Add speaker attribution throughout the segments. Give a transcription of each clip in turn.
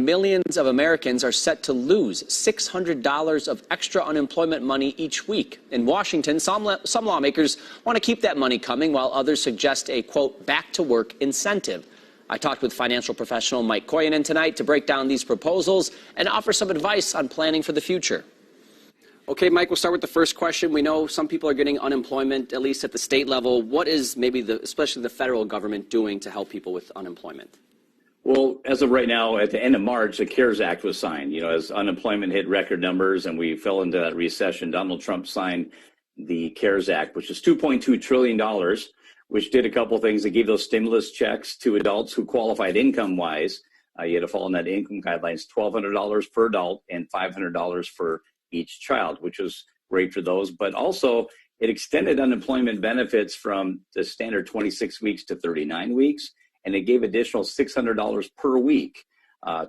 Speaker 1: Millions of Americans are set to lose $600 of extra unemployment money each week. In Washington, some lawmakers want to keep that money coming, while others suggest a, quote, back-to-work incentive. I talked with financial professional Mike Kojonen tonight to break down these proposals and offer some advice on planning for the future. Okay, Mike, we'll start with the first question. We know some people are getting unemployment, at least at the state level. What is maybe especially the federal government doing to help people with unemployment?
Speaker 2: Well, as of right now, at the end of March, the CARES Act was signed. As unemployment hit record numbers and we fell into that recession, Donald Trump signed the CARES Act, which is $2.2 trillion, which did a couple of things. It gave those stimulus checks to adults who qualified income-wise. You had to fall in that income guidelines, $1,200 per adult and $500 for each child, which was great for those. But also, it extended unemployment benefits from the standard 26 weeks to 39 weeks. And it gave additional $600 per week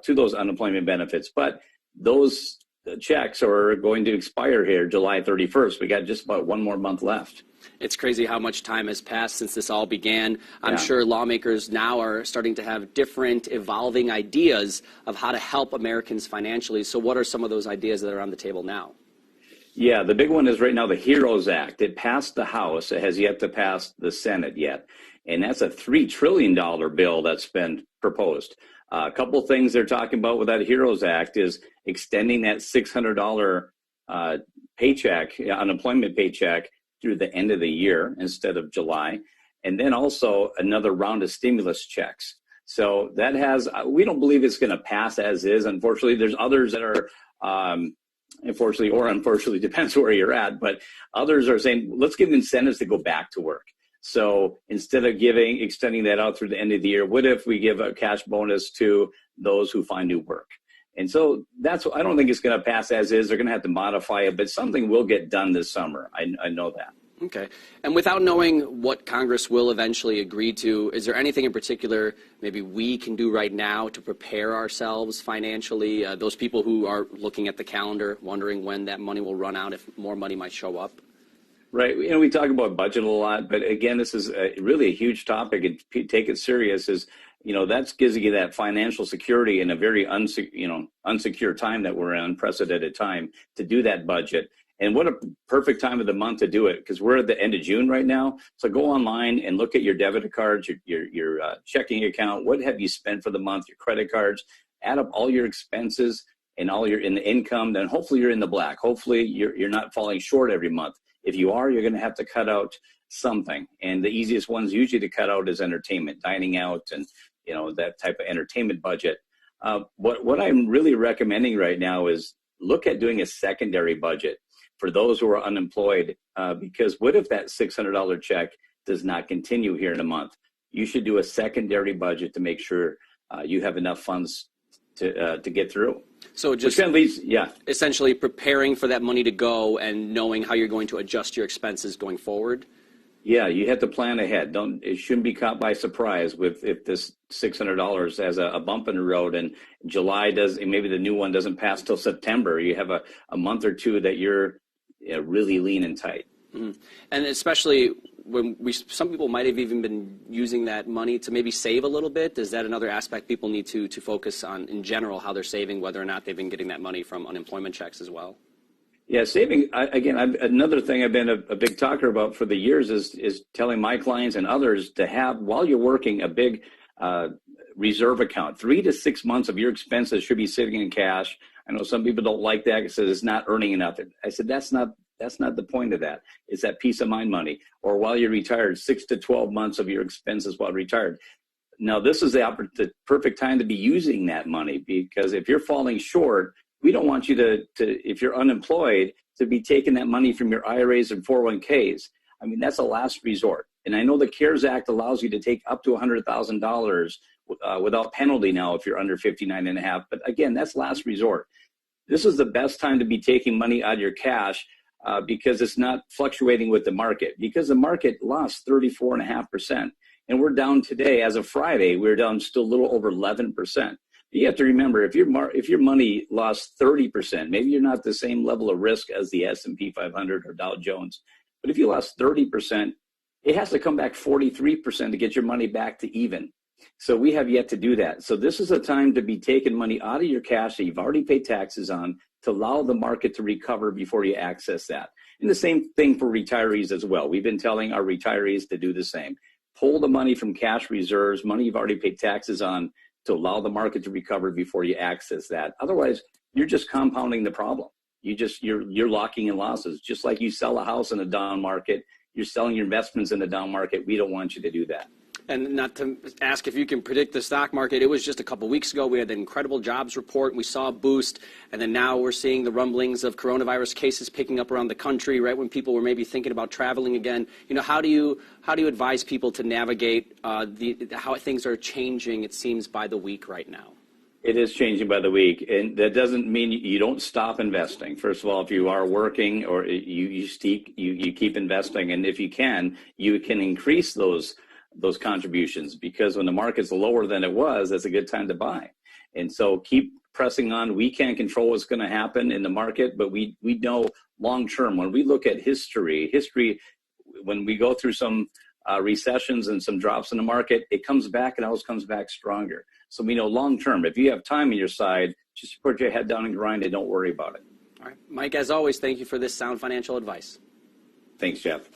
Speaker 2: to those unemployment benefits. But those checks are going to expire here July 31st. We got just about one more month left.
Speaker 1: It's crazy how much time has passed since this all began. I'm sure lawmakers now are starting to have different evolving ideas of how to help Americans financially. So what are some of those ideas that are on the table now?
Speaker 2: Yeah, the big one is right now the HEROES Act. It passed the House. It has yet to pass the Senate yet. And that's a $3 trillion bill that's been proposed. A couple things they're talking about with that HEROES Act is extending that $600 paycheck, unemployment paycheck, through the end of the year instead of July. And then also another round of stimulus checks. So that we don't believe it's going to pass as is. Unfortunately, there's others that are, unfortunately or unfortunately, depends where you're at. But others are saying, let's give incentives to go back to work. So instead of extending that out through the end of the year, what if we give a cash bonus to those who find new work? And so I don't think it's going to pass as is. They're going to have to modify it, but something will get done this summer. I know that.
Speaker 1: Okay. And without knowing what Congress will eventually agree to, is there anything in particular maybe we can do right now to prepare ourselves financially? Those people who are looking at the calendar, wondering when that money will run out, if more money might show up?
Speaker 2: Right. We talk about budget a lot, but again, this is really a huge topic, and take it serious. That gives you that financial security in a very unsecure time that we're in, unprecedented time to do that budget. And what a perfect time of the month to do it, because we're at the end of June right now. So go online and look at your debit cards, your checking account. What have you spent for the month? Your credit cards. Add up all your expenses and all your in the income. Then hopefully you're in the black. Hopefully you're not falling short every month. If you are, you're going to have to cut out something. And the easiest ones usually to cut out is entertainment, dining out, and that type of entertainment budget. What I'm really recommending right now is look at doing a secondary budget for those who are unemployed, because what if that $600 check does not continue here in a month? You should do a secondary budget to make sure you have enough funds to get through.
Speaker 1: So just essentially preparing for that money to go and knowing how you're going to adjust your expenses going forward.
Speaker 2: Yeah, you have to plan ahead. It shouldn't be caught by surprise if this $600 has a bump in the road and July and maybe the new one doesn't pass till September. You have a month or two that you're really lean and tight.
Speaker 1: Mm-hmm. And especially when some people might have even been using that money to maybe save a little bit. Is that another aspect people need to focus on in general, how they're saving, whether or not they've been getting that money from unemployment checks as well?
Speaker 2: Yeah, saving, another thing I've been a big talker about for the years is telling my clients and others to have, while you're working, a big reserve account. 3 to 6 months of your expenses should be sitting in cash. I know some people don't like that because it's not earning enough. I said, that's not the point of that. It's that peace of mind money. Or while you're retired, 6 to 12 months of your expenses while retired. Now, this is the perfect time to be using that money, because if you're falling short, we don't want you to, if you're unemployed, to be taking that money from your IRAs and 401ks. I mean, that's a last resort. And I know the CARES Act allows you to take up to $100,000 without penalty now if you're under 59 and a half. But again, that's last resort. This is the best time to be taking money out of your cash because it's not fluctuating with the market, because the market lost 34.5%. And we're down today, as of Friday, we're down still a little over 11%. You have to remember, if your money lost 30%, maybe you're not the same level of risk as the S&P 500 or Dow Jones. But if you lost 30%, it has to come back 43% to get your money back to even. So we have yet to do that. So this is a time to be taking money out of your cash that you've already paid taxes on to allow the market to recover before you access that. And the same thing for retirees as well. We've been telling our retirees to do the same. Pull the money from cash reserves, money you've already paid taxes on, to allow the market to recover before you access that. Otherwise, you're just compounding the problem. You're locking in losses. Just like you sell a house in a down market, you're selling your investments in the down market. We don't want you to do that.
Speaker 1: And not to ask if you can predict the stock market, it was just a couple weeks ago we had the incredible jobs report and we saw a boost, and then now we're seeing the rumblings of coronavirus cases picking up around the country right when people were maybe thinking about traveling again. You know, how do you advise people to navigate how things are changing, it seems, by the week right now?
Speaker 2: It is changing by the week, and that doesn't mean you don't stop investing. First of all, if you are working or you keep investing, and if you can increase those contributions, because when the market's lower than it was, that's a good time to buy. And so keep pressing on. We can't control what's going to happen in the market, but we know long term. When we look at history, when we go through some recessions and some drops in the market, it comes back and always comes back stronger. So we know long term, if you have time on your side, just put your head down and grind and don't worry about it.
Speaker 1: All right, Mike, as always, thank you for this sound financial advice.
Speaker 2: Thanks, Jeff.